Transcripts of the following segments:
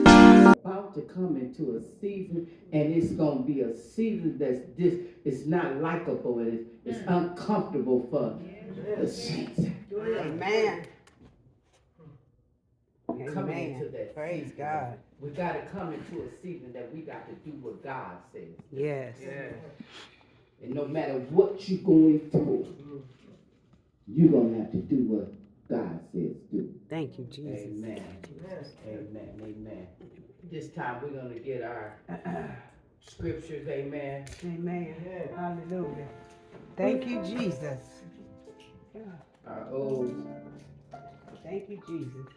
About to come into a season, and it's going to be a season it's not likable, and it's uncomfortable for the saints. Amen. Coming into that Praise season. God. We got to come into a season that we got to do what God says. Yes. And no matter what you're going through, you're going to have to do what God says do. Thank you, Jesus. Amen. Amen. This time we're going to get our scriptures. Amen. Amen. Hallelujah. Thank you, Jesus. Our oaths. Thank you, Jesus.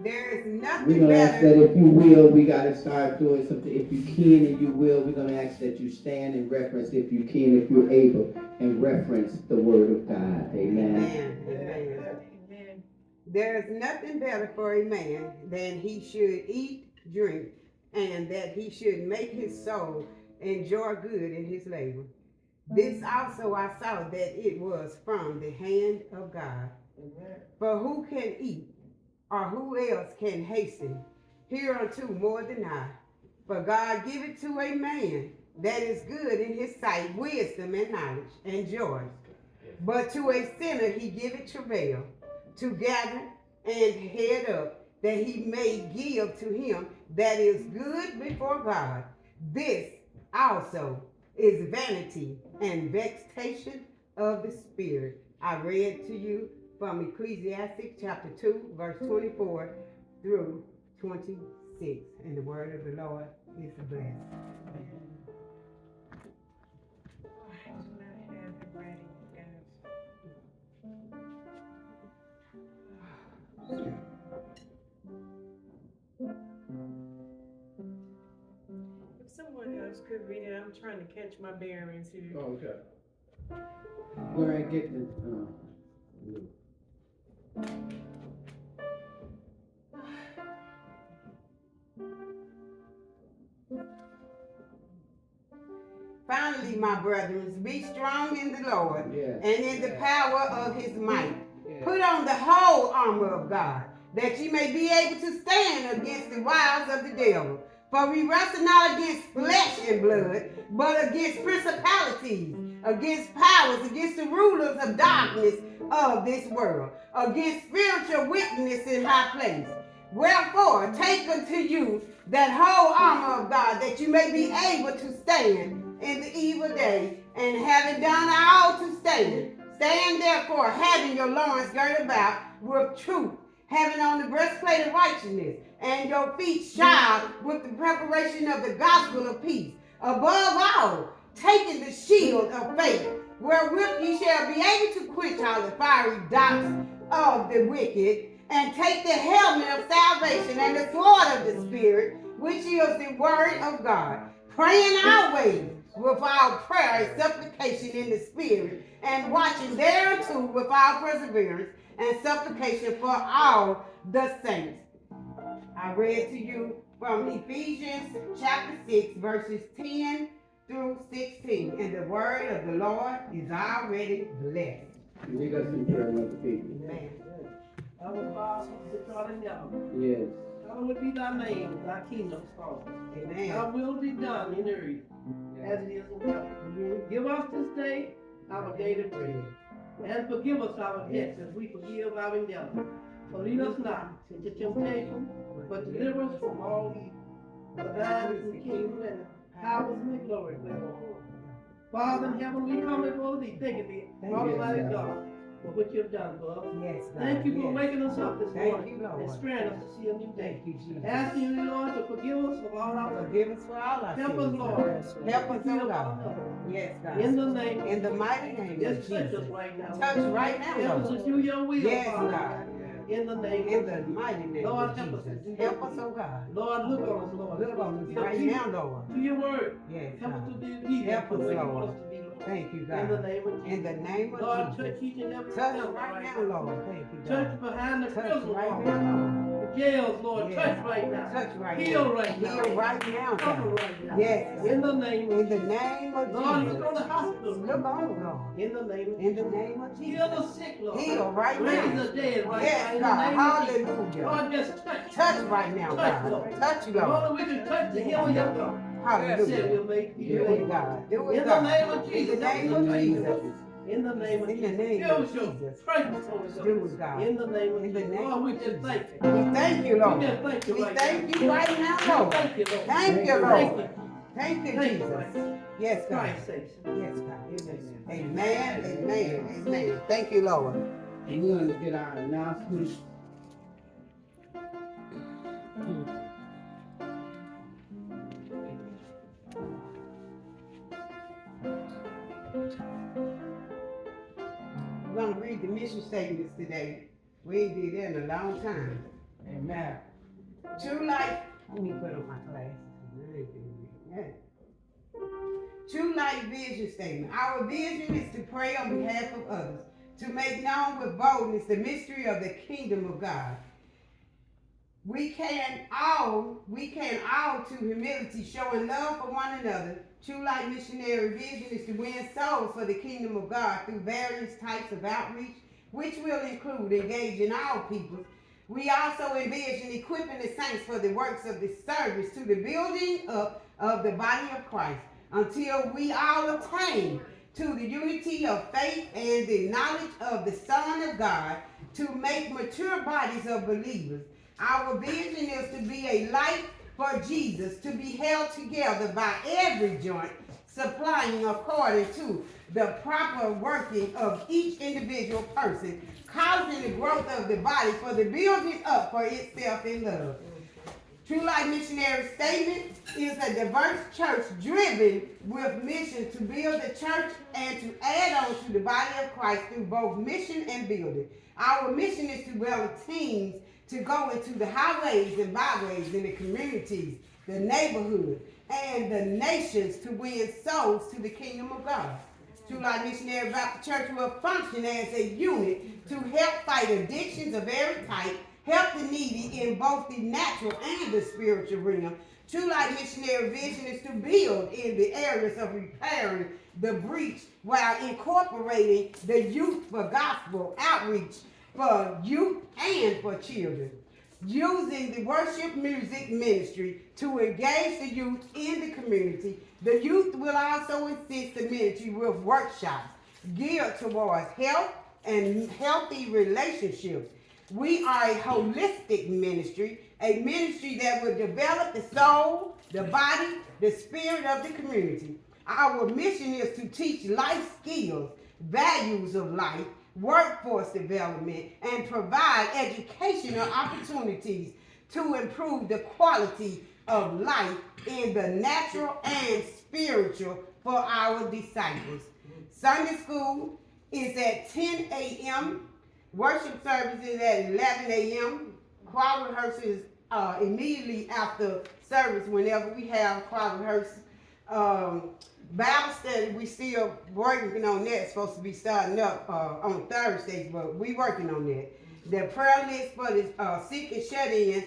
There is nothing We're going to ask that if you will, we got to start doing something. If you can and you will, we're going to ask that you stand and reference, if you can, if you're able, and reference the word of God. Amen. Amen. There is nothing better for a man than he should eat, drink, and that he should make his soul enjoy good in his labor. This also I saw that it was from the hand of God. For who can eat, or who else can hasten hereunto more than I? For God giveth to a man that is good in his sight wisdom and knowledge and joy. But to a sinner he giveth travail, to gather and head up, that he may give to him that is good before God. This also is vanity and vexation of the spirit. I read to you from Ecclesiastes chapter 2, verse 24 through 26. And the word of the Lord is blessed. If someone else could read it, I'm trying to catch my bearings here. Oh, okay. Go ahead and get the. Finally, my brethren, be strong in the Lord Yes. and in the power of his might. Yes. Put on the whole armor of God, that ye may be able to stand against the wiles of the devil. For we wrestle not against flesh and blood, but against principalities, against powers, against the rulers of darkness of this world, against spiritual wickedness in high places. Wherefore, take unto you that whole armor of God, that you may be able to stand in the evil day, and having done all to stand. Stand therefore, having your loins girded about with truth, having on the breastplate of righteousness, and your feet shod with the preparation of the gospel of peace. Above all, taking the shield of faith, wherewith ye shall be able to quench all the fiery darts of the wicked, and take the helmet of salvation and the sword of the Spirit, which is the word of God, praying always with all prayer and supplication in the Spirit, and watching thereunto with all perseverance and supplication for all the saints. I read to you from Ephesians chapter 6, verses 10 through 16, and the word of the Lord is already blessed. We got some prayer with the people. Amen. Our Father, which art in heaven, Yes. hallowed be thy name, thy kingdom come. Amen. Thy will be done in earth as it is in heaven. Give us this day our daily bread, and forgive us our debts as we forgive our debtors. For lead us not into temptation, but deliver us from all evil. For thine is the kingdom and the power and the glory forever. Father in heaven, we come before thee, thanking thee, Almighty God, for what you have done for us. Yes, God. Thank you for Yes. waking us up this Thank morning you, Lord. and sparing us to see a new day. Thank you, Jesus. Asking you, Lord, to forgive us of all our sins. Forgive us for all our Help sins. us, Lord. Help us, Forgive oh one God. another. Yes, God. In the name In the mighty name of just touch Jesus. us right now. Touch right now, Help us to Lord. do your will, Yes, Father. God. In the name In of the Jesus. mighty name Lord, of help us to Jesus. do your Help us, will. oh God. Lord, look on us, Lord. Look on us Be right obedient now, Lord. to your word. Yes, Help us God. to be obedient Help to us, the way you Lord. want us to be, Lord. Lord. Thank you, In the God. name of Jesus. In the name of Lord, Jesus. touch each and every Touch member right now, Lord. Thank you, Touch God. behind the Touch prison right walls. now, The jails, Lord, Yes. touch right now. Touch right Heal now. right now. Heal right now, Cover God. right now. Yes. In the name of In the name of Lord, Jesus. look on the hospital. Look on, God. In the name of In the name of Heal Jesus. the sick, Lord. Heal right Raise now. the dead right Yes, now. In God. the name of Jesus. Hallelujah. Lord, just touch. Touch right now, Touch, God. Lord. Touch, If Lord. only we can touch the hem of your garment. Said Hallelujah. we'll make you Do it, God. Do it, In the God. name of In Jesus. the name of Jesus. In the name of In the Jesus. name Show of us your Jesus. presence, Holy Ghost. Do it, God. In the name of In the Jesus. name Lord, we of just Jesus. thank you. We thank you, Lord. We just thank you We right thank now. you right now, We Lord. thank you, Lord. Thank you, Thank Lord. you. Thank you, Thank you, Jesus. Christ. Yes, God. Christ sakes. Yes, God. Amen. Amen. Amen. Amen. Thank you, Lord. And we're going to get our announcements. We're going to read the mission statements today. We ain't did that in a long time. Amen. True life. Let me put on my glasses. Yeah. True life vision statement. Our vision is to pray on behalf of others, to make known with boldness the mystery of the kingdom of God. We can all to humility, showing love for one another. True life missionary vision is to win souls for the kingdom of God through various types of outreach, which will include engaging all people. We also envision equipping the saints for the works of the service to the building up of the body of Christ until we all attain to the unity of faith and the knowledge of the Son of God, to make mature bodies of believers. Our vision is to be a light for Jesus, to be held together by every joint, supplying according to the proper working of each individual person, causing the growth of the body for the building up for itself in love. True Life Missionary Statement is a diverse church driven with mission to build the church and to add on to the body of Christ through both mission and building. Our mission is to develop teams to go into the highways and byways in the communities, the neighborhood, and the nations to win souls to the kingdom of God. True Life Missionary Baptist Church will function as a unit to help fight addictions of every type, help the needy in both the natural and the spiritual realm. True Life Missionary vision is to build in the areas of repairing the breach while incorporating the youth for gospel outreach for youth and for children. Using the worship music ministry to engage the youth in the community, the youth will also assist the ministry with workshops geared towards health and healthy relationships. We are a holistic ministry, a ministry that will develop the soul, the body, the spirit of the community. Our mission is to teach life skills, values of life, workforce development, and provide educational opportunities to improve the quality of life in the natural and spiritual for our disciples. Sunday school is at 10 a.m. Worship service is at 11 a.m. Choir rehearsals immediately after service whenever we have choir rehearsal. Bible study, we still working on that. It's supposed to be starting up on Thursdays, but we working on that. The prayer list for the sick and shut-in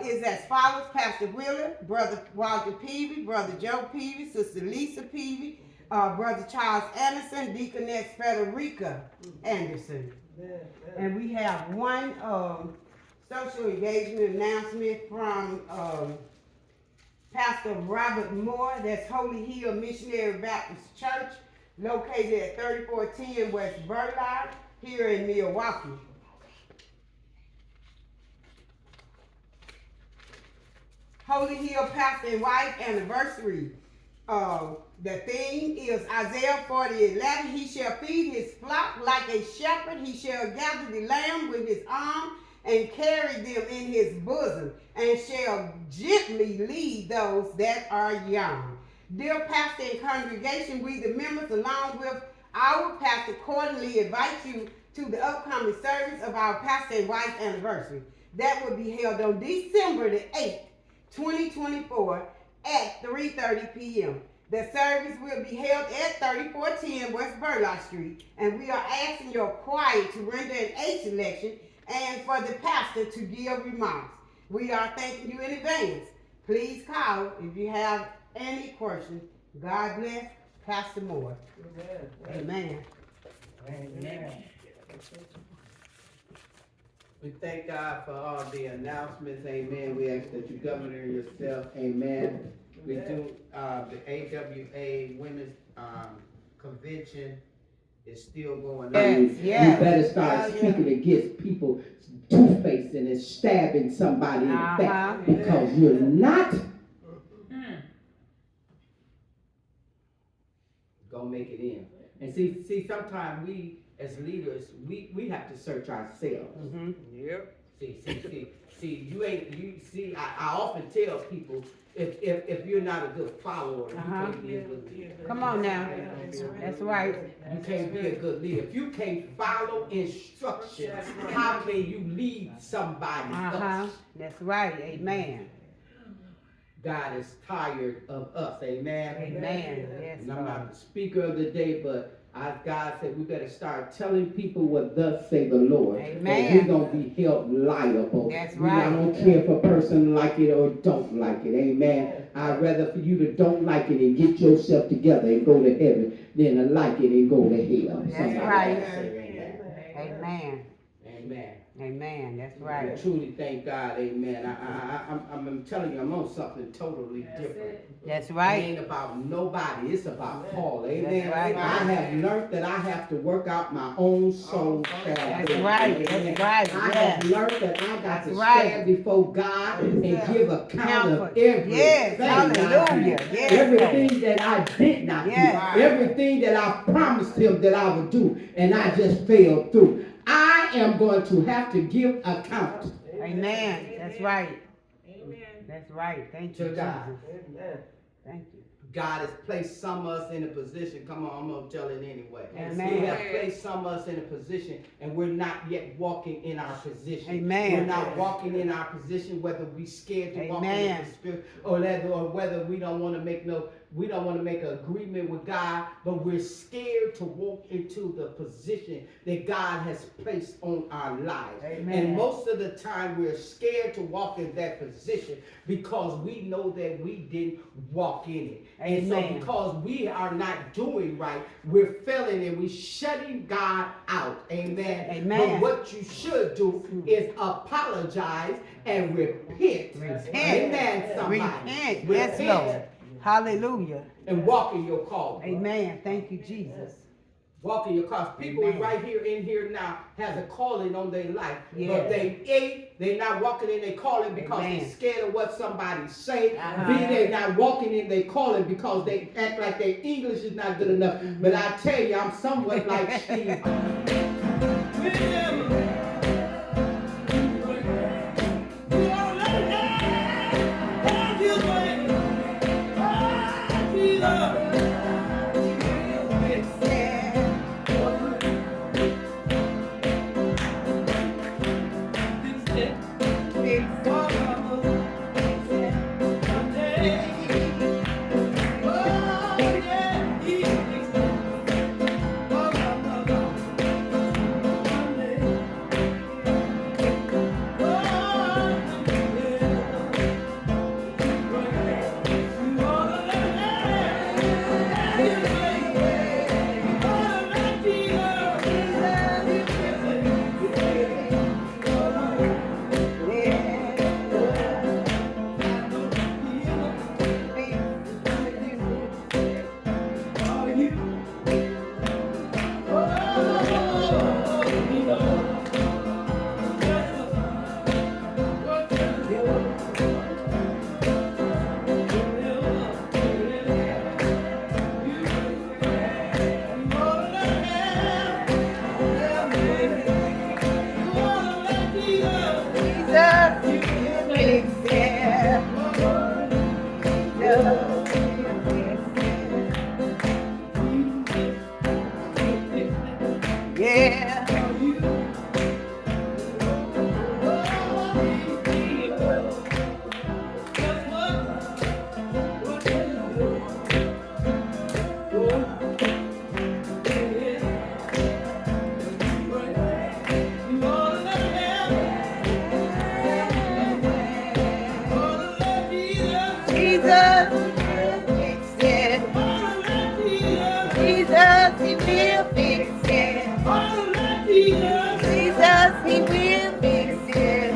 is as follows: Pastor Wheeler, Brother Walter Peavy, Brother Joe Peavy, Sister Lisa Peavy, Brother Charles Anderson, Deaconess Frederica Anderson. And we have one social engagement announcement from Pastor Robert Moore. That's Holy Hill Missionary Baptist Church, located at 3410 West Burleigh, here in Milwaukee. Holy Hill Pastor and Wife Anniversary. The theme is Isaiah 40:11. He shall feed his flock like a shepherd. He shall gather the lamb with his arm and carry them in his bosom, and shall gently lead those that are young. Dear pastor and congregation, we the members, along with our pastor, cordially invite you to the upcoming service of our pastor and wife anniversary. That will be held on December the 8th, 2024 at 3:30 p.m. The service will be held at 3410 West Burlock Street, and we are asking your choir to render an A selection and for the pastor to give remarks. We are thanking you in advance. Please call if you have any questions. God bless Pastor Moore. Amen. Amen. We thank God for all the announcements. Amen. We ask that you govern yourself. Amen. We do the AWA Women's Convention is still going on. Yes. You better start speaking against people two-facing and stabbing somebody in the back because you're not gonna make it in. And see, sometimes we as leaders, we have to search ourselves. Mm-hmm. Yep. See, I often tell people, if you're not a good follower, you can't be a good leader. Come on now. That's right. You can't be a good leader. If you can't follow instructions, how can you lead somebody else? That's right. Amen. God is tired of us. Amen. Amen. Yes, And I'm Lord. not the speaker of the day, but God said we better start telling people what thus say the Lord. Amen. We're going to be held liable. That's I right. don't care if a person like it or don't like it. Amen. I'd rather for you to don't like it and get yourself together and go to heaven than to like it and go to hell. That's Somebody right. say amen. Amen. Amen. Amen. That's I right. truly thank God, amen. I'm telling you, I'm on something totally different. That's It right. ain't about nobody, it's about Paul, amen. That's right. I have learned that I have to work out my own soul salvation. That's right. That's right. I have Yes. learned that I got That's to right. stand before God and give account of everything. Yes. Hallelujah. Yes. Everything that I did not Yes. do, everything that I promised him that I would do, and I just failed through. I am going to have to give account Amen. That's right. Amen. That's right. Thank you, to God. Jesus. Thank you. God has placed some of us in a position. Come on, I'm going to tell it anyway. Amen. He has placed some of us in a position, and we're not yet walking in our position. Amen. We're not walking in our position, whether we scared to walk in the spirit, or whether we don't want to make an agreement with God, but we're scared to walk into the position that God has placed on our lives. Amen. And most of the time we're scared to walk in that position because we know that we didn't walk in it. And so Amen. because we are not doing right, we're failing and we're shutting God out. Amen. Amen. But what you should do is apologize and repent. Repent. Amen. Somebody. Repent. Yes, Lord. Hallelujah. And walk in your call. Amen. Thank you, Jesus. Walk in your cause. People Amen. right here in here now has a calling on their life. Yeah. But they're not walking in their calling because Amen. they're scared of what somebody say. Uh-huh. B, they're not walking in their calling because they act like their English is not good enough. But I tell you, I'm somewhat like Steve. Yeah. fix it. Oh, let Jesus. Jesus, he will fix it.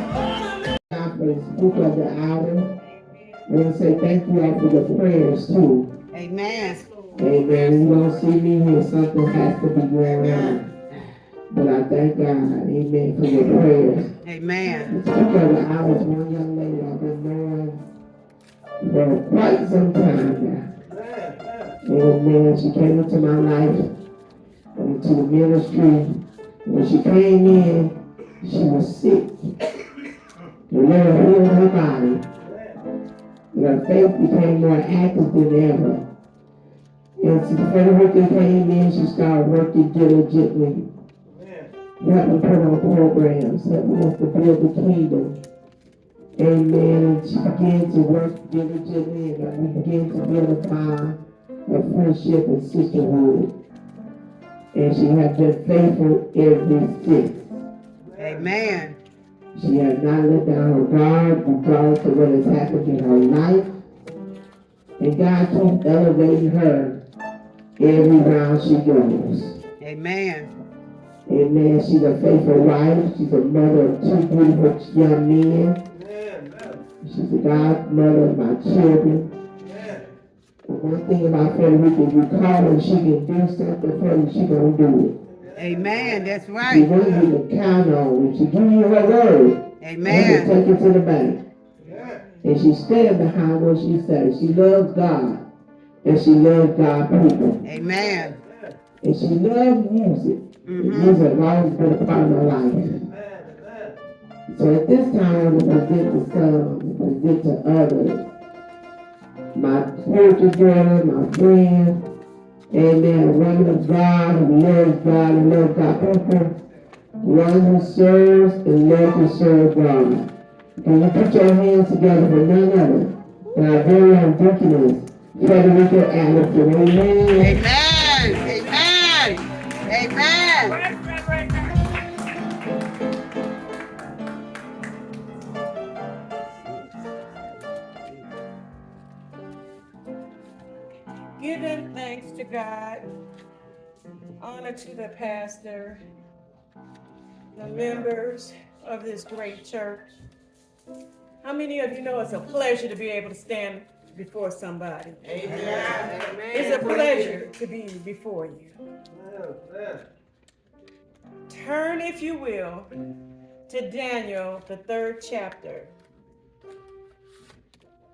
God for the spook of the hour. I want to say thank you all for the prayers too. Amen. Amen. You don't see me here, something has to be going on. But I thank God, amen, for your prayers. Amen. The spook of the hour is one young lady I've been knowing for quite some time now. Amen. She came into my life, into the ministry. When she came in, she was sick. The Lord healed her body. And her faith became more active than ever. And since Frederica came in, she started working diligently, helping put on programs, helping us to build the kingdom. Amen. And she began to work diligently, and we began to build a bond of friendship and sisterhood. And she has been faithful ever since. Amen. She has not let down her guard regardless of what has happened in her life. And God keeps elevating her every round she goes. Amen. Amen. She's a faithful wife. She's a mother of two beautiful young men. She's a godmother of my children. And one thing about Frederica, if you call her, she can do something for you, she gonna do it. Amen. That's She right. wants you to count on. If she give you her word, Amen. take it to the bank. And she stands behind what she says. She loves God. And she loves God's people. Amen. And she loves music. Music has always been a part of her life. So at this time, I will present to some, present to others. My spiritual daughter, my friend, amen, a woman of God who loves God and loves God's people. One who serves and loves to serve God. Can you put your hands together for none other than our very own deaconess, Frederica Anderson. Amen. Amen. Amen. Amen. Giving thanks to God, honor to the pastor, the members of this great church. How many of you know it's a pleasure to be able to stand before somebody? Amen. It's a pleasure to be before you. Turn, if you will, to Daniel, the 3rd chapter.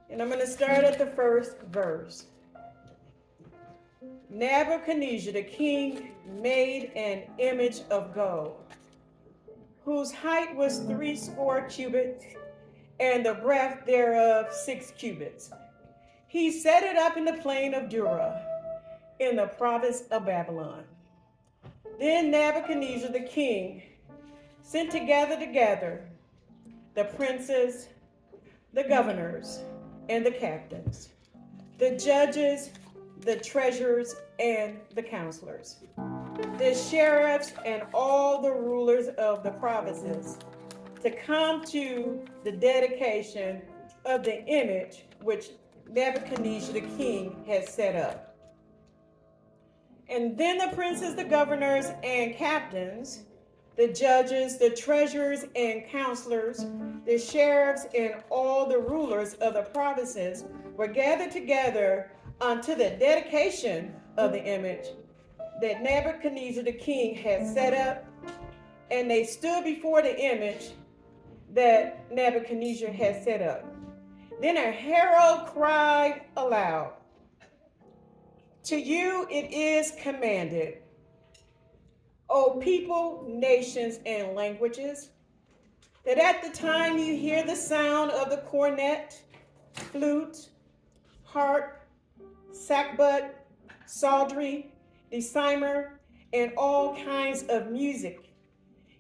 And I'm going to start at the first verse. Nebuchadnezzar the king made an image of gold, whose height was 80 cubits, and the breadth thereof 6 cubits. He set it up in the plain of Dura, in the province of Babylon. Then Nebuchadnezzar the king sent together the princes, the governors, and the captains, the judges, the treasurers, and the counselors, the sheriffs, and all the rulers of the provinces, to come to the dedication of the image which Nebuchadnezzar the king had set up. And then the princes, the governors, and captains, the judges, the treasurers, and counselors, the sheriffs, and all the rulers of the provinces were gathered together unto the dedication of the image that Nebuchadnezzar the king had set up. And they stood before the image that Nebuchadnezzar had set up. Then a herald cried aloud, "To you it is commanded, O people, nations, and languages, that at the time you hear the sound of the cornet, flute, harp, sackbut, psaltery, dulcimer, and all kinds of music,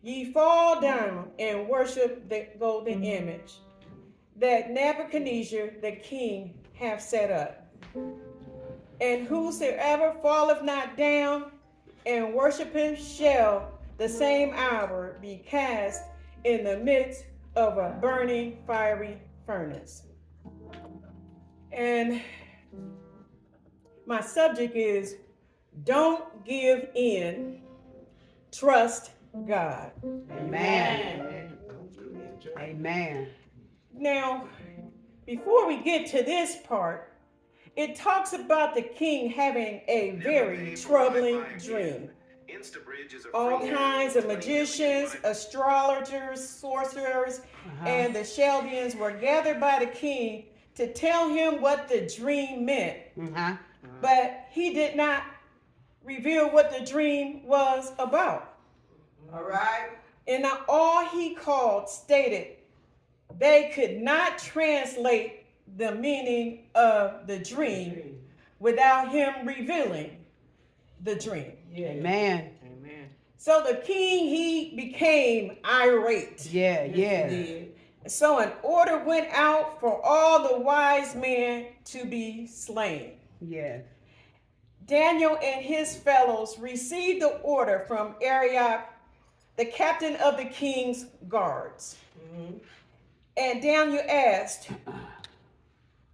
ye fall down and worship the golden image that Nebuchadnezzar the king hath set up. And whosoever falleth not down and worshipeth shall the same hour be cast in the midst of a burning fiery furnace." And my subject is, don't give in trust God. Amen. Amen. Now, before we get to this part, it talks about the king having a very troubling dream. All kinds of magicians, astrologers, sorcerers, and the Chaldeans were gathered by the king to tell him what the dream meant. But he did not reveal what the dream was about. All right. And all he called stated they could not translate the meaning of the dream without him revealing the dream. Amen. So the king, he became irate. Yeah. So an order went out for all the wise men to be slain. Yeah. Daniel and his fellows received the order from Arioch, the captain of the king's guards. And Daniel asked,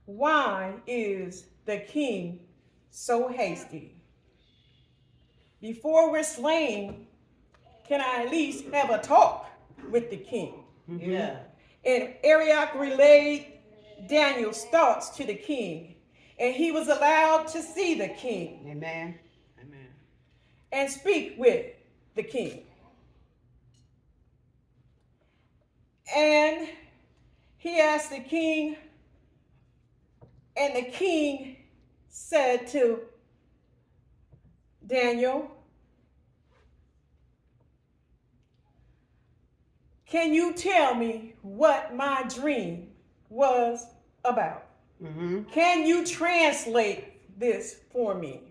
why is the king so hasty? Before we're slain, can I at least have a talk with the king? Yeah. And Arioch relayed Daniel's thoughts to the king, and he was allowed to see the king. Amen. And speak with the king. And he asked the king, and the king said to Daniel, can you tell me what my dream was about? Can you translate this for me?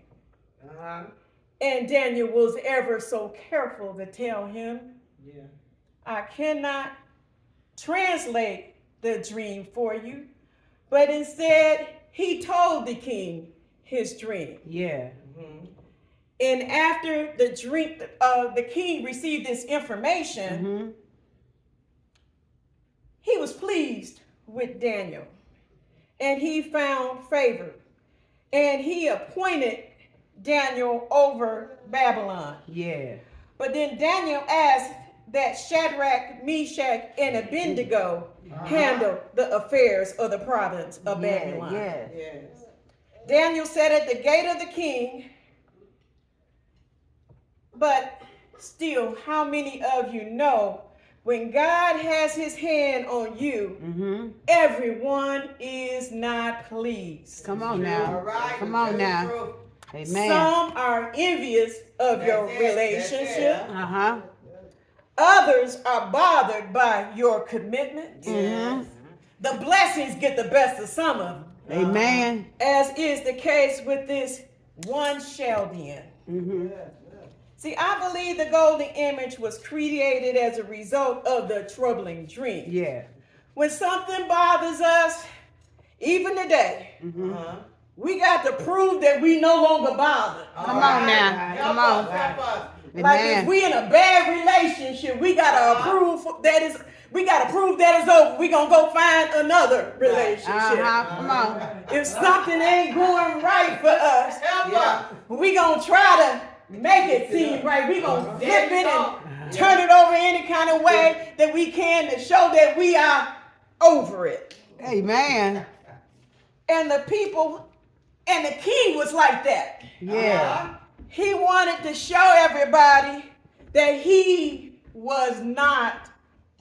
And Daniel was ever so careful to tell him, I cannot translate the dream for you, but instead he told the king his dream. Yeah. And after the king received this information, he was pleased with Daniel, and he found favor, and he appointed Daniel over Babylon. Yeah. But then Daniel asked that Shadrach, Meshach, and Abednego handle the affairs of the province of Babylon. Yes. Daniel sat at the gate of the king, but still, how many of you know when God has his hand on you, everyone is not pleased? Come on now. Come on now. Amen. Some are envious of your relationship. Others are bothered by your commitment. The blessings get the best of some of them. Amen. As is the case with this one Chaldean. See, I believe the golden image was created as a result of the troubling dream. Yeah. When something bothers us, even today, we got to prove that we no longer bothered. Come on now. Come on. Like if we in a bad relationship, we gotta prove that is. We gotta prove that it's over. We gonna go find another relationship. Come on. If something ain't going right for us, we gonna try to make it seem right. We gonna flip it and turn it over any kind of way that we can to show that we are over it. Amen. And the people and the king was like that. Yeah. He wanted to show everybody that he was not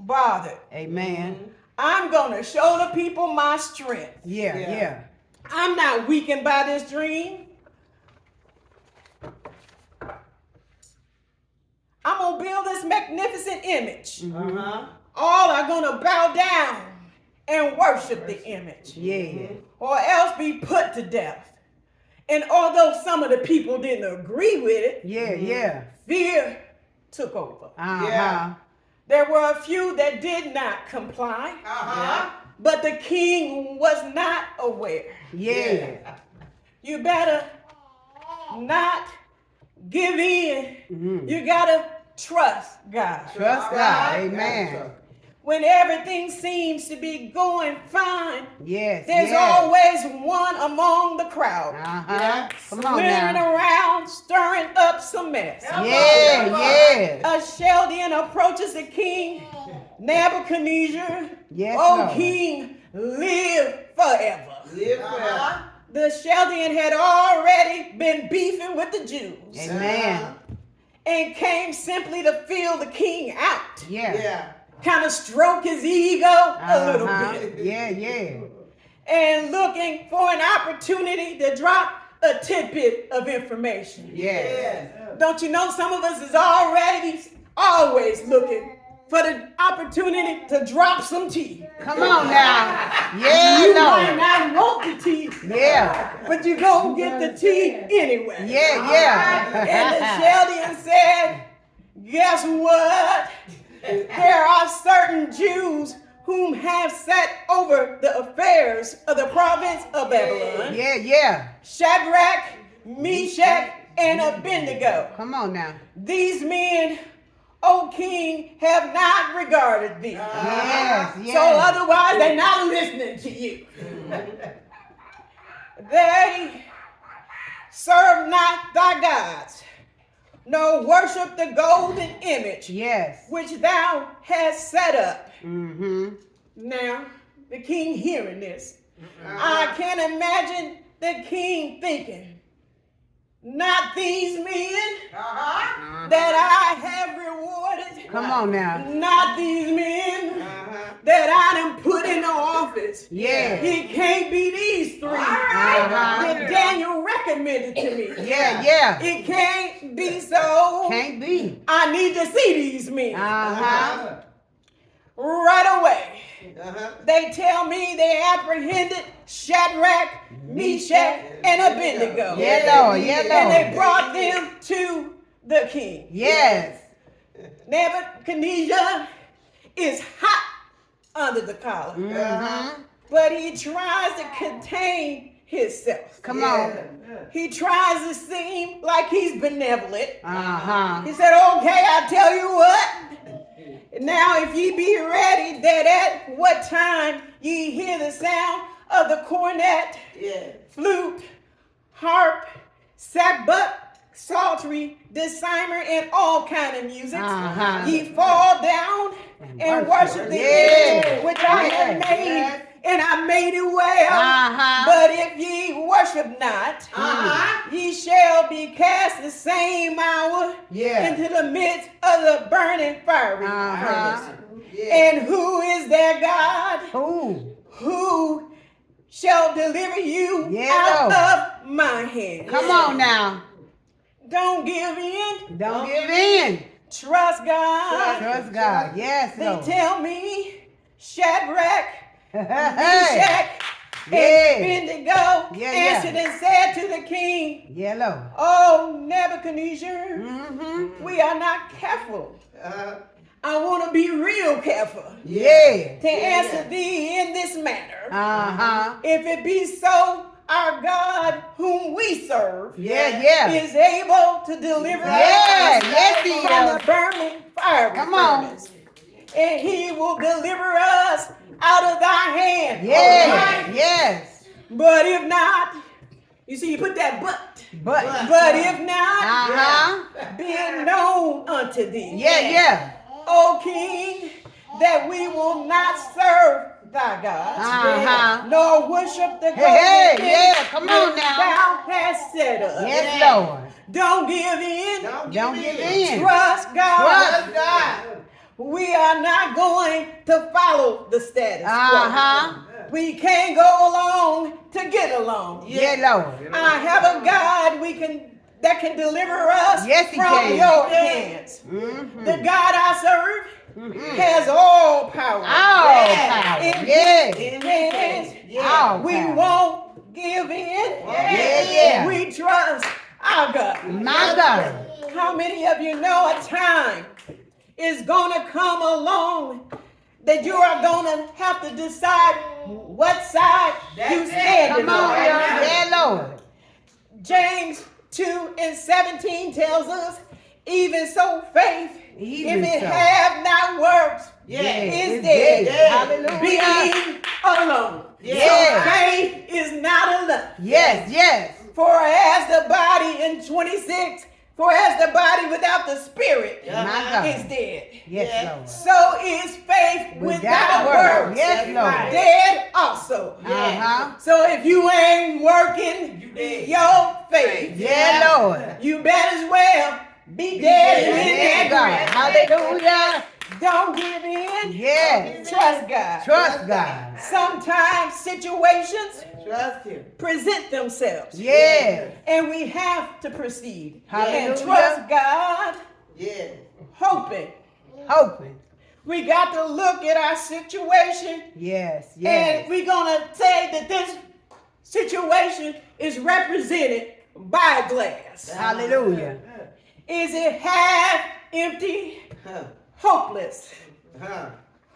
bothered. Amen. I'm going to show the people my strength. Yeah. I'm not weakened by this dream. I'm going to build this magnificent image. All are going to bow down and worship the image. Or else be put to death. And although some of the people didn't agree with it, fear took over. There were a few that did not comply, but the king was not aware. You better not give in. You gotta trust God. Trust God. Amen. When everything seems to be going fine, Yes. there's always one among the crowd. Come on Swimming now. around, stirring up some mess. Yeah. Yes. A Chaldean approaches the king Nebuchadnezzar. Yes, O Lord. king, live forever. Live forever. The Chaldean had already been beefing with the Jews Amen. and came simply to feel the king out. Yeah. Yeah. Kind of stroke his ego a little bit. Yeah, yeah. And looking for an opportunity to drop a tidbit of information. Yes. Don't you know some of us is always looking for the opportunity to drop some tea. Come on now. Yeah, You might Lord. not want the tea, Yeah. but you gonna get the tea anyway. Yeah, yeah. And the Chaldean said, guess what? There are certain Jews whom have set over the affairs of the province of Babylon. Yeah, yeah. Shadrach, Meshach, and Abednego. Come on now. These men, O king, have not regarded thee. Yes, So yes. otherwise, they're not listening to you. They serve not thy gods, nor worship the golden image Yes. which thou hast set up. Mm-hmm. Now, the king hearing this, I can imagine the king thinking, not these men that I have rewarded, Come on now. not these men that I done put in the office. Yeah. It can't be these three that Daniel recommended to me. Yeah, yeah. It can't be so. Can't be. I need to see these men Uh-huh. right away. They tell me they apprehended Shadrach, Meshach, and Abednego. Yeah, Lord. Yeah, And they Lord. brought them to the king. Yes. Nebuchadnezzar is hot under the collar, Mm-hmm. but he tries to contain himself. Come on. He tries to seem like he's benevolent. Uh-huh. He said, okay, I'll tell you what. Now, if ye be ready, that at what time ye hear the sound of the cornet, flute, harp, sackbut, psaltery, dulcimer, and all kind of music, Uh-huh. ye fall down and worship the Yeah. image which I have made, and I made it well. Uh-huh. But if ye worship not, ye shall be cast the same hour Yeah. into the midst of the burning fiery Uh-huh. furnace. And who is their God? Ooh. Who shall deliver you Yeah, out Lord. of my hand? Come on now. Don't give in. Don't give in. Trust God. Trust God. Yes, They Lord. tell me Shadrach, Hey. Meshach, Yeah. and Abednego Yeah. answered and said to the king, Yeah, Lord. oh, Nebuchadnezzar, Mm-hmm. we are not careful. I want to be real careful Yeah. to answer thee in this manner. Uh-huh. If it be so, our God whom we serve Yeah, yeah. is able to deliver Yeah, us yes, he from is. the burning fire. Come on. And he will deliver us out of thy hand. Yes. Alright? Yes. But if not, you see, you put that but. But. But if not, Uh-huh. be it known unto thee, Yeah, yeah. O king, that we will not serve thy gods, Uh-huh. nor worship the golden Hey, image yeah, come on which now. thou hast set up. Yes, Lord. Don't give in. Don't give in. Trust God. Trust God. We are not going to follow the status quo. Uh-huh. We can't go along to get along. Yeah, Lord. I have a God that can deliver us Yes, he from can. your hands. Mm-hmm. The God I serve has all power. All power. In Yes. his hands. All We power. won't give in. Yeah. We trust our God. My God. How many of you know a time is going to come along that you are going to have to decide what side you stand Come on. on? Yeah, Lord. James 2:17 tells us, even so faith, Even if it so. have not works, Yeah, is it's dead. dead. Hallelujah. Being alone. Yeah. So faith is not enough. Yes, yes. For as the body in 26 For as the body without the spirit My God. is dead, Yes, Lord. so is faith without works Yes, Lord. dead also. Uh-huh. So if you ain't working your faith, Yeah, Lord. you better as well be dead in Yeah, that God. grave. Hallelujah. Don't give in. Yes. Trust God. Trust God. Sometimes situations Trust him. present themselves. Yes. And we have to proceed Hallelujah. and trust God, Yes. hoping. Hoping. We got to look at our situation, Yes. and Yes. we're going to say that this situation is represented by a glass. Hallelujah. Is it half empty, hopeless,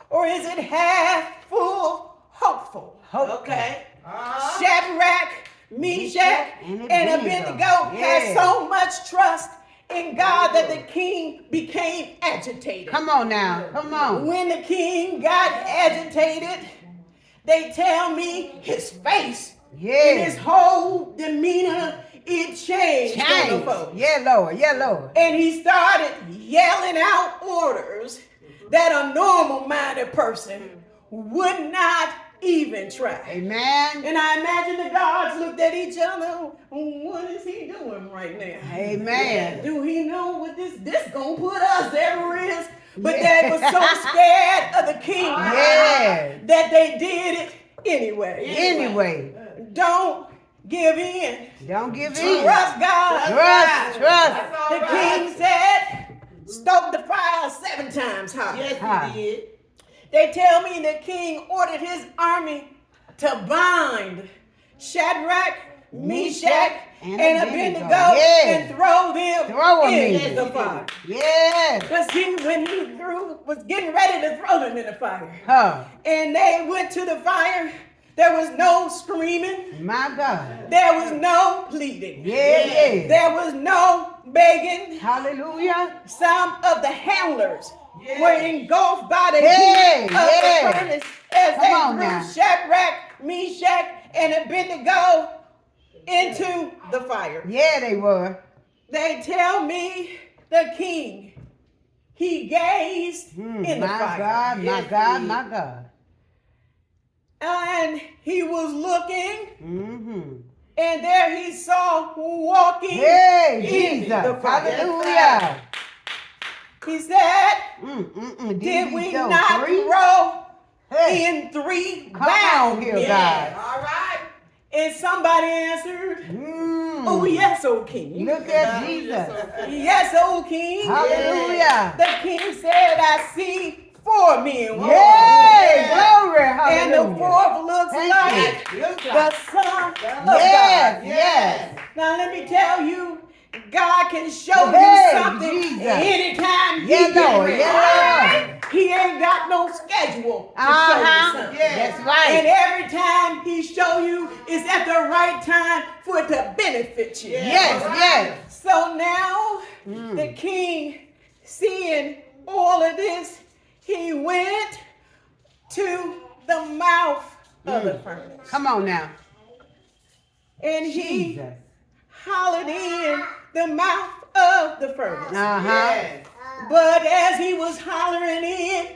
or is it half full, hopeful? Okay. Shadrach, Meshach, and Abednego had so much trust in God that the king became agitated. Come on now. Come on. When the king got agitated, they tell me his face and his Yes. whole demeanor, it changed on the folks. Yeah, Lord. Yeah, Lord. And he started yelling out orders that a normal-minded person would not even try. Amen. And I imagine the gods looked at each other. What is he doing right now? Amen. Do he know what this gonna put us at risk? But they were so scared of the king Yes. that they did it anyway. Anyway, Don't give in. don't give in. Trust God. Trust. The king said, stoke the fire 7 times high. Yes, he did. They tell me the king ordered his army to bind Shadrach, Meshach, and Abednego and throw them in the fire. Yes. Because when he was getting ready to throw them in the fire, Huh. and they went to the fire, there was no screaming. My God. There was no pleading. Yeah. There was no begging. Hallelujah. Some of the handlers were engulfed by the Yeah, heat of yeah. the furnace as Come they on threw now. Shadrach, Meshach, and Abednego into the fire. Yeah, they were. They tell me the king, he gazed in the My fire. God, my God, my God. And he was looking, Mm-hmm. and there he saw walking Hey, in Jesus. the fire. Hallelujah. He said, Did we so not free? throw Hey, in 3 come on bound here, men? God. All right. And somebody answered, oh yes, O king. Look at Jesus. Yes, O king. Hallelujah. The king said, I see 4 men. Yay, glory. And the Hallelujah. 4th looks Thank like you. the Son of Yes, God. yes. Now let me tell you, God can show Hey, you something Jesus. anytime he Yeah, gets Lord. ready. Yeah, Lord. He ain't got no schedule to show you something. That's And right. every time he show you is at the right time for it to benefit you. Yes, yes. So now the king, seeing all of this, he went to the mouth of the furnace. Come on now. And he Jesus. hollered in the mouth of the furnace. Uh-huh. But as he was hollering in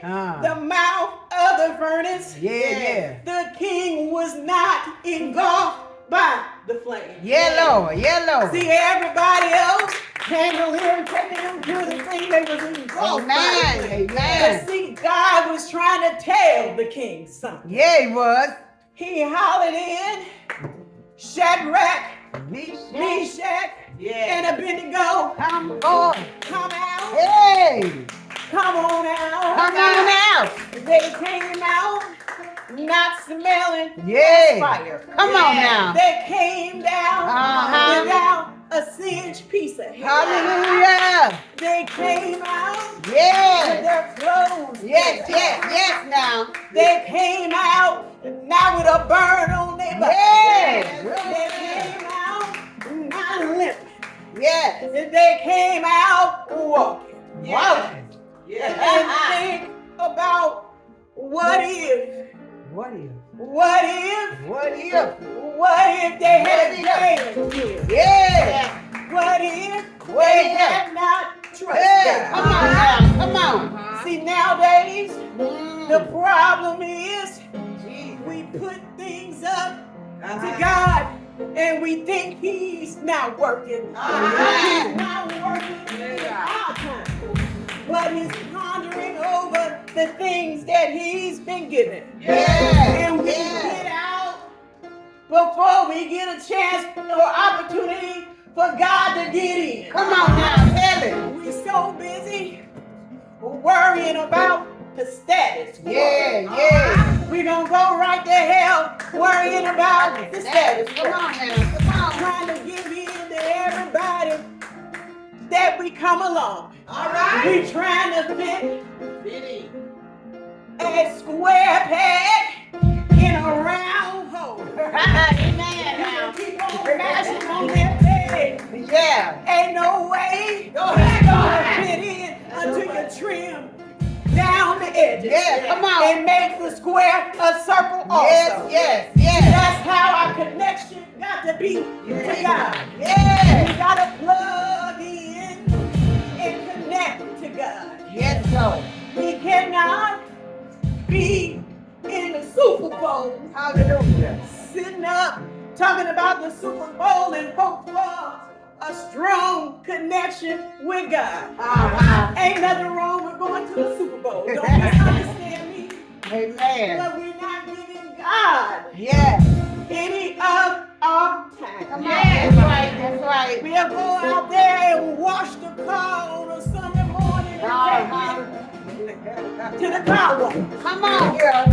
the mouth of the furnace, Yeah. the king was not engulfed by the flame. Yeah, Lord. Yeah, Lord. See, everybody else came here and taking them to the thing they was engulfed by the flame. Amen. But see, God was trying to tell the king something. Yeah, he was. He hollered in, Shadrach, Meshach, and Abednego, Come on. come out, Hey, come on out. come on out. They came out not smelling Yeah. fire. Come on now. They came down without a singed piece of hair. Hallelujah. They came out with Yes. their clothes. Yes now. They came out not with a burn on their back. Yes. They came out not limping. Yes. They came out walking. Walking. And think about what if What if? What if? What if? What if they had a plan? Yeah. What if Way They have not trusted Hey, God. come on now. Come on. See, nowadays, the Mm. problem is Jesus. we put things up to God and we think He's not working. He's not working in our time. But He's pondering over the things that He's been given. Yeah. And we get out before we get a chance or opportunity for God to get in. Come on now. Tell it. We're so busy worrying about the status. Yeah. We're going to go right to hell worrying about the status. Come on now. Come on. Trying to give in to everybody that we come along. All right. We trying to fit a square peg in a round hole. Amen. Now. Keep on mashing on that peg. Yeah. Ain't no way Go ahead. it's gonna fit in until you trim down the edges. Yeah, come on. And make the square a circle also. Yes. That's how our connection got to be to God. Yeah. We gotta plug in and connect to God. Yes, Lord. We cannot be in the Super Bowl Hallelujah. sitting up talking about the Super Bowl and hope for a strong connection with God. Ain't nothing wrong with going to the Super Bowl. Don't misunderstand me. Amen. But we're not giving God Yes. any of our time. Come on. That's right. We'll go out there and wash the car on a Sunday morning and take it to the car wash. Come on, girl.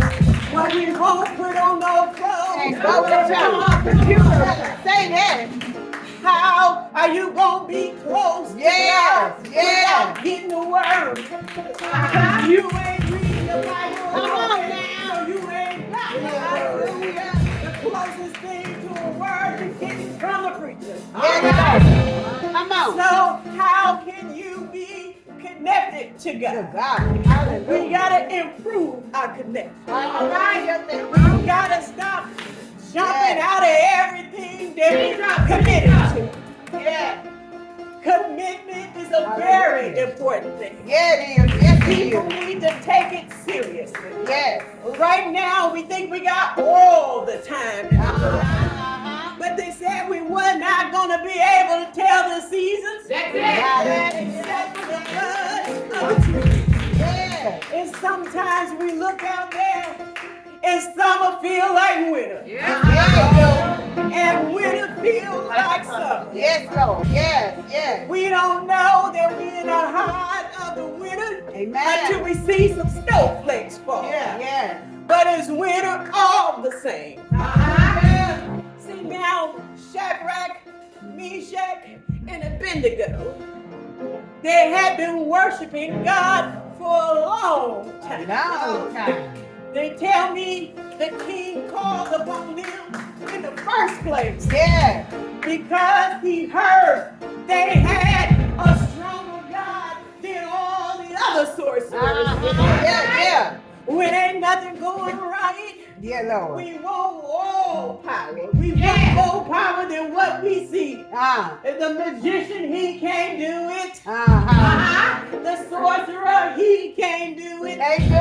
But we won't put on no clothes. And go to church. Say that. How are you gonna be close Yes, to God yes. without getting the word? You ain't reading the Bible. Come on now. So you ain't got the Bible. Hallelujah. The closest thing to a word is getting from a preacher. Yes, Lord. Come on. So how can you be connected to To God? God. We Hallelujah. gotta improve our connection. All right. We gotta stop jumping out of everything that we're committed to. Yeah. Commitment is a very important thing. Yeah, it is. Yes, it People is. need to take it seriously. Yes. Right now, we think we got all the time. Uh-huh. But they said we were not going to be able to tell the seasons. Except for the blood of Jesus. Yeah. And sometimes we look out there and summer feel like winter. Yeah. And winter feel like summer. Yes, Lord. Yes. We don't know that we're in the heart of the winter until Amen. we see some snowflakes fall. Yeah. But it's winter all the same. Uh-huh. See now, Shadrach, Meshach, and Abednego, they had been worshiping God for a long time. Long time. They tell me the king called upon them in the first place Yeah. because he heard they had a stronger God than all the other sorcerers. Yeah. When ain't nothing going right, Yeah, Lord. we want all power. We want more power than what we see. And the magician, he can't do it. The sorcerer, he can't do it. They do.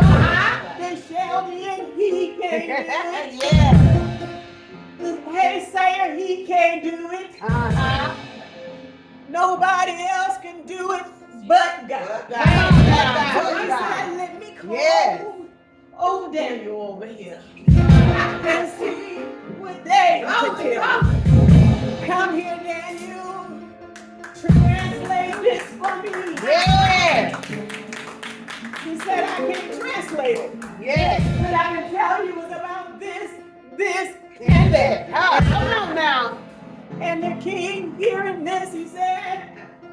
The Chaldean, he can't do it. Yeah. The Haysayer, he can't do it. Nobody else can do it but God. So he said, let me call old Daniel over here and see what they can tell me. Come here, Daniel. Translate this for me. Yeah. He said, I can't translate it. Yeah. But I can tell you it's about this, and that. Come on now. And the king, hearing this, he said,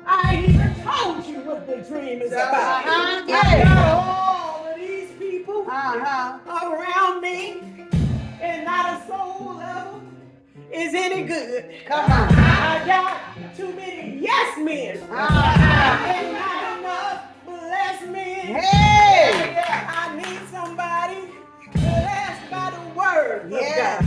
I ain't even told you what the dream is about. I got all of these people around me, and not a soul level is any good. Come on. I got too many yes men, and not enough blessed men. Hey. I need somebody blessed by the word of God.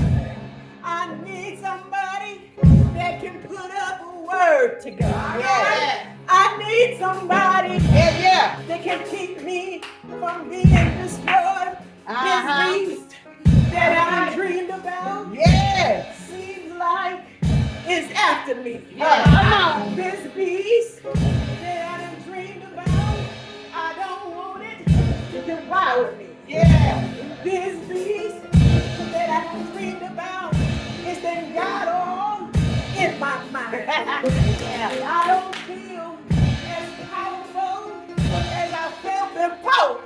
I need somebody that can put up a word word to God. Yes. I need somebody Yeah. that can keep me from being destroyed. Uh-huh. This beast that I dreamed about Yes. seems like it's after me. Come on. This beast that I done dreamed about, I don't want it to devour me. Yeah. This beast that I done dreamed about is then got on in my mind. I don't feel as powerful as I felt before.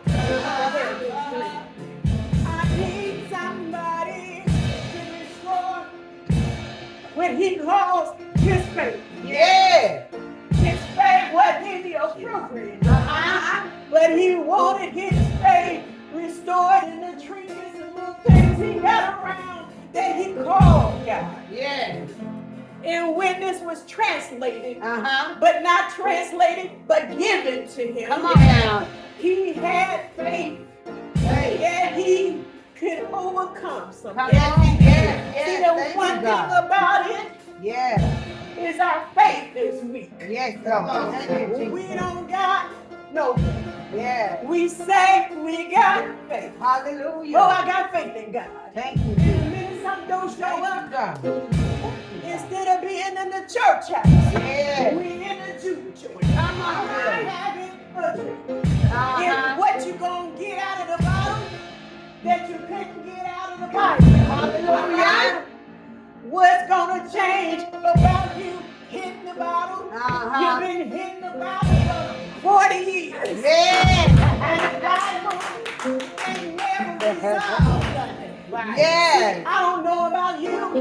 I need somebody to restore when he calls his faith. Yeah. His faith wasn't in the appropriate, but he wanted his faith restored in the trinkets and little things he got around that he called God. Yeah. And when this was translated, Uh-huh. but not translated, but given to him, Come on now. he had faith that he could overcome Come something. on. Yes. See, Yes. the Thank one you, thing God. about it Yeah. is our faith is weak. Yes, Lord. Thank you, We Jesus. don't got no faith. Yeah. We say we got faith. Hallelujah. Oh, I got faith in God. Thank you, And the Jesus. minute something don't show Thank up, you, God. instead of being in the church house, Yeah. we in the Jew church. Come on, I girl. having a dream. Uh-huh. And what you gonna get out of the bottle that you couldn't get out of the Bible? Hallelujah. What's gonna change about you hitting the bottle? Uh-huh. You've been hitting the bottle for 40 years. Yeah. And the Bible ain't never resolved nothing. Yes. I don't know about you.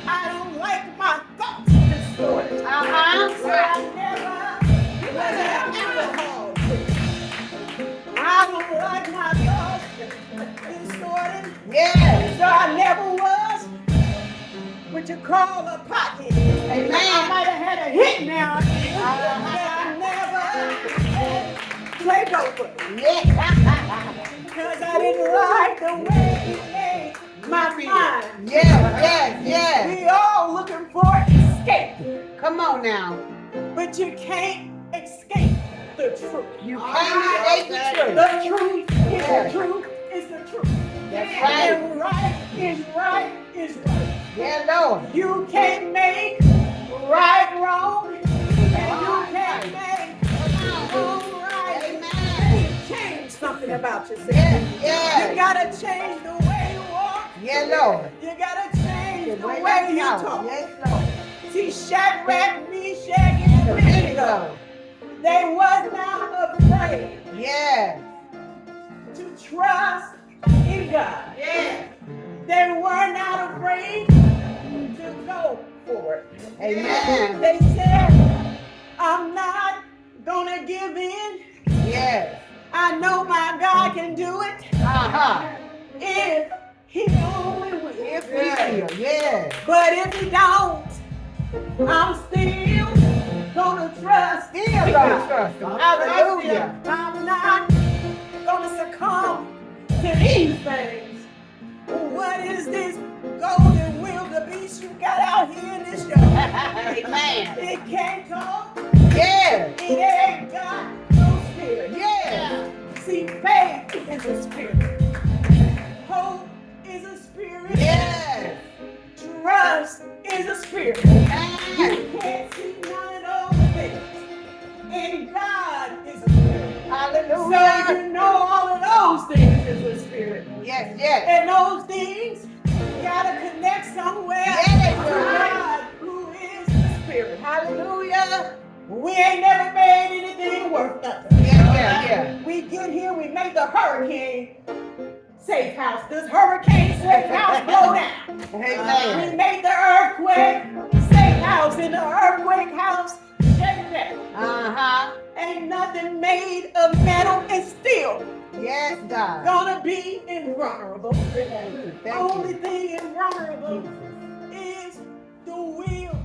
I don't like my thoughts distorted. Uh-huh. So I never was an alcohol addict. I don't like my thoughts distorted. Yes. So I never was what you call a pothead. Amen. I might have had a hit now and then, but I never had played over. Yeah. Because I didn't like the way it made my mind. Yes. Yes. We all looking for escape, Come on now. but you can't escape the truth. You can't escape the truth. The truth is the truth is the truth. That's right. And right is right is right. Yeah, Lord. You can't make right wrong, and you can't make wrong right. Amen. Change something about yourself. Yes. You gotta change the way you walk. Yeah, Lord. You gotta change the way you you talk. Yes, Lord. See, Shadrach, Meshach, and Abednego, they was not afraid Yes. to trust in God. Yes. They were not afraid to go for it. Amen. They said, I'm not gonna give in. Yes. I know my God can do it Uh-huh. if he only will. If we will. Yes. But if he don't, I'm still gonna trust. Still gonna trust him. Hallelujah. I'm not gonna succumb to these things. What is this golden wildebeest you got out here in this yard? Amen. It can't talk. Yes. It ain't got no spirit. Yes. See, faith is a spirit. Hope is a spirit. Yes. Trust is a spirit. Amen. You can't see none of those things. And God is a spirit. So Hallelujah. you know all of those things is a spirit. Yes, yes. And those things gotta connect somewhere Yes, to God, who is the spirit. Hallelujah. We ain't never made anything worth nothing. Yeah. We get here, we make the hurricane safe house. This hurricane safe house blow down. Amen. We made the earthquake safe house, and the earthquake house shake down. Uh-huh. Ain't nothing made of metal and steel Yes, God. gonna be invulnerable. Thank Only you. thing invulnerable is the will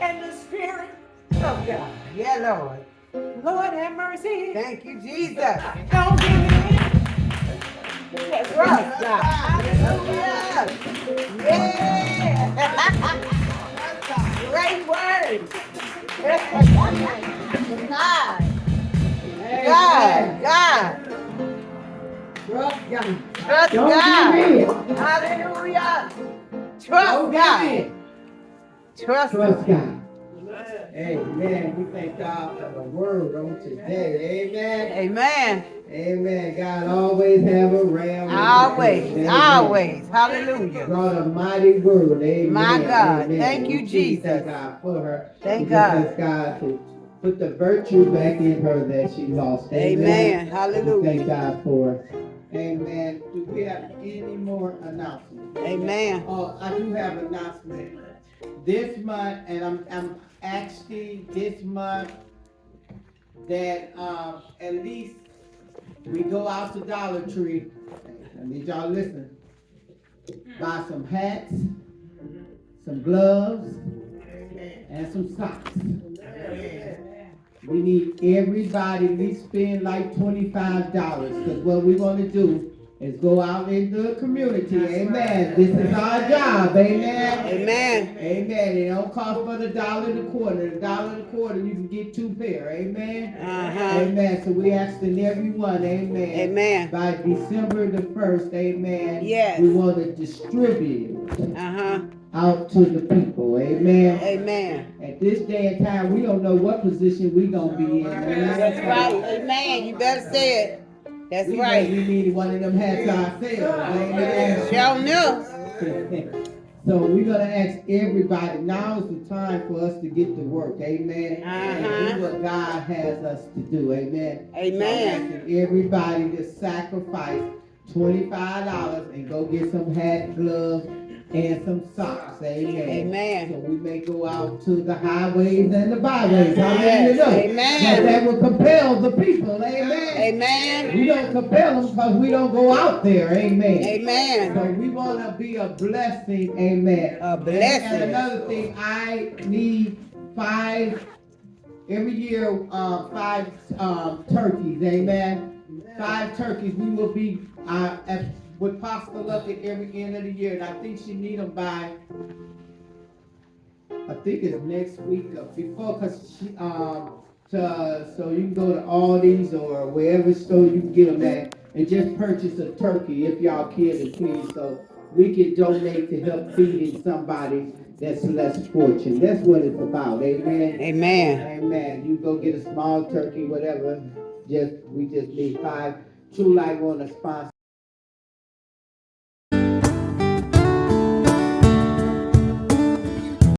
and the spirit of God. Yeah, Lord. Lord have mercy. Thank you, Jesus. Don't give in. Trust God. Hallelujah. Yeah. Great word. God. Trust God. Trust Don't God. give in. Hallelujah. Trust Don't give God. in. Trust Trust God. Amen. We thank God for the word on today. Amen. Amen. Amen. God always have a ram. Always. Always. Hallelujah. Brought a mighty word. Amen. My God. Amen. Thank you, We Jesus. Thank God for her. Thank We just God. ask God to put the virtue back in her that she lost. Amen. We Hallelujah. thank God for her. Amen. Do we have any more announcements? Amen. I do have an announcement. This month, and I'm actually this month that at least we go out to Dollar Tree. I need y'all to listen. Buy some hats, some gloves, and some socks. We need everybody, we spend like $25, because what we're going to do is go out in the community. Amen. This is our job. Amen. Amen. Amen. It don't cost but $1.25. $1.25 you can get 2 pair. Amen. Amen. So we asking everyone, amen. Amen. By December the 1st, amen. Yes. We want to distribute out to the people. Amen. Amen. At this day and time, we don't know what position we gonna be in. Amen. That's right. Amen. You better say it. That's We right. may need one of them hats ourselves. Amen. Show enough. So we're gonna ask everybody. Now is the time for us to get to work. Amen. And do what God has us to do. Amen. Amen. So I'm asking everybody to sacrifice $25 and go get some hat, gloves, and some socks. Amen. Amen. So we may go out to the highways and the byways. Yes. Hallelujah. Amen. That will compel the people. Amen. Amen. We don't compel them because we don't go out there. Amen. Amen. So we want to be a blessing. Amen. A blessing. And another thing, I need 5 every year. 5 turkeys. Amen. 5 turkeys. We will be with Pastor Luck at every end of the year, and I think she need them by. I think it's next week or before, cause she so you can go to Aldi's or wherever store you can get them at, and just purchase a turkey if y'all care to please, so we can donate to help feeding somebody that's less fortunate. That's what it's about. Amen. Amen. Amen. You go get a small turkey, whatever. We just need 5. True Life want to sponsor.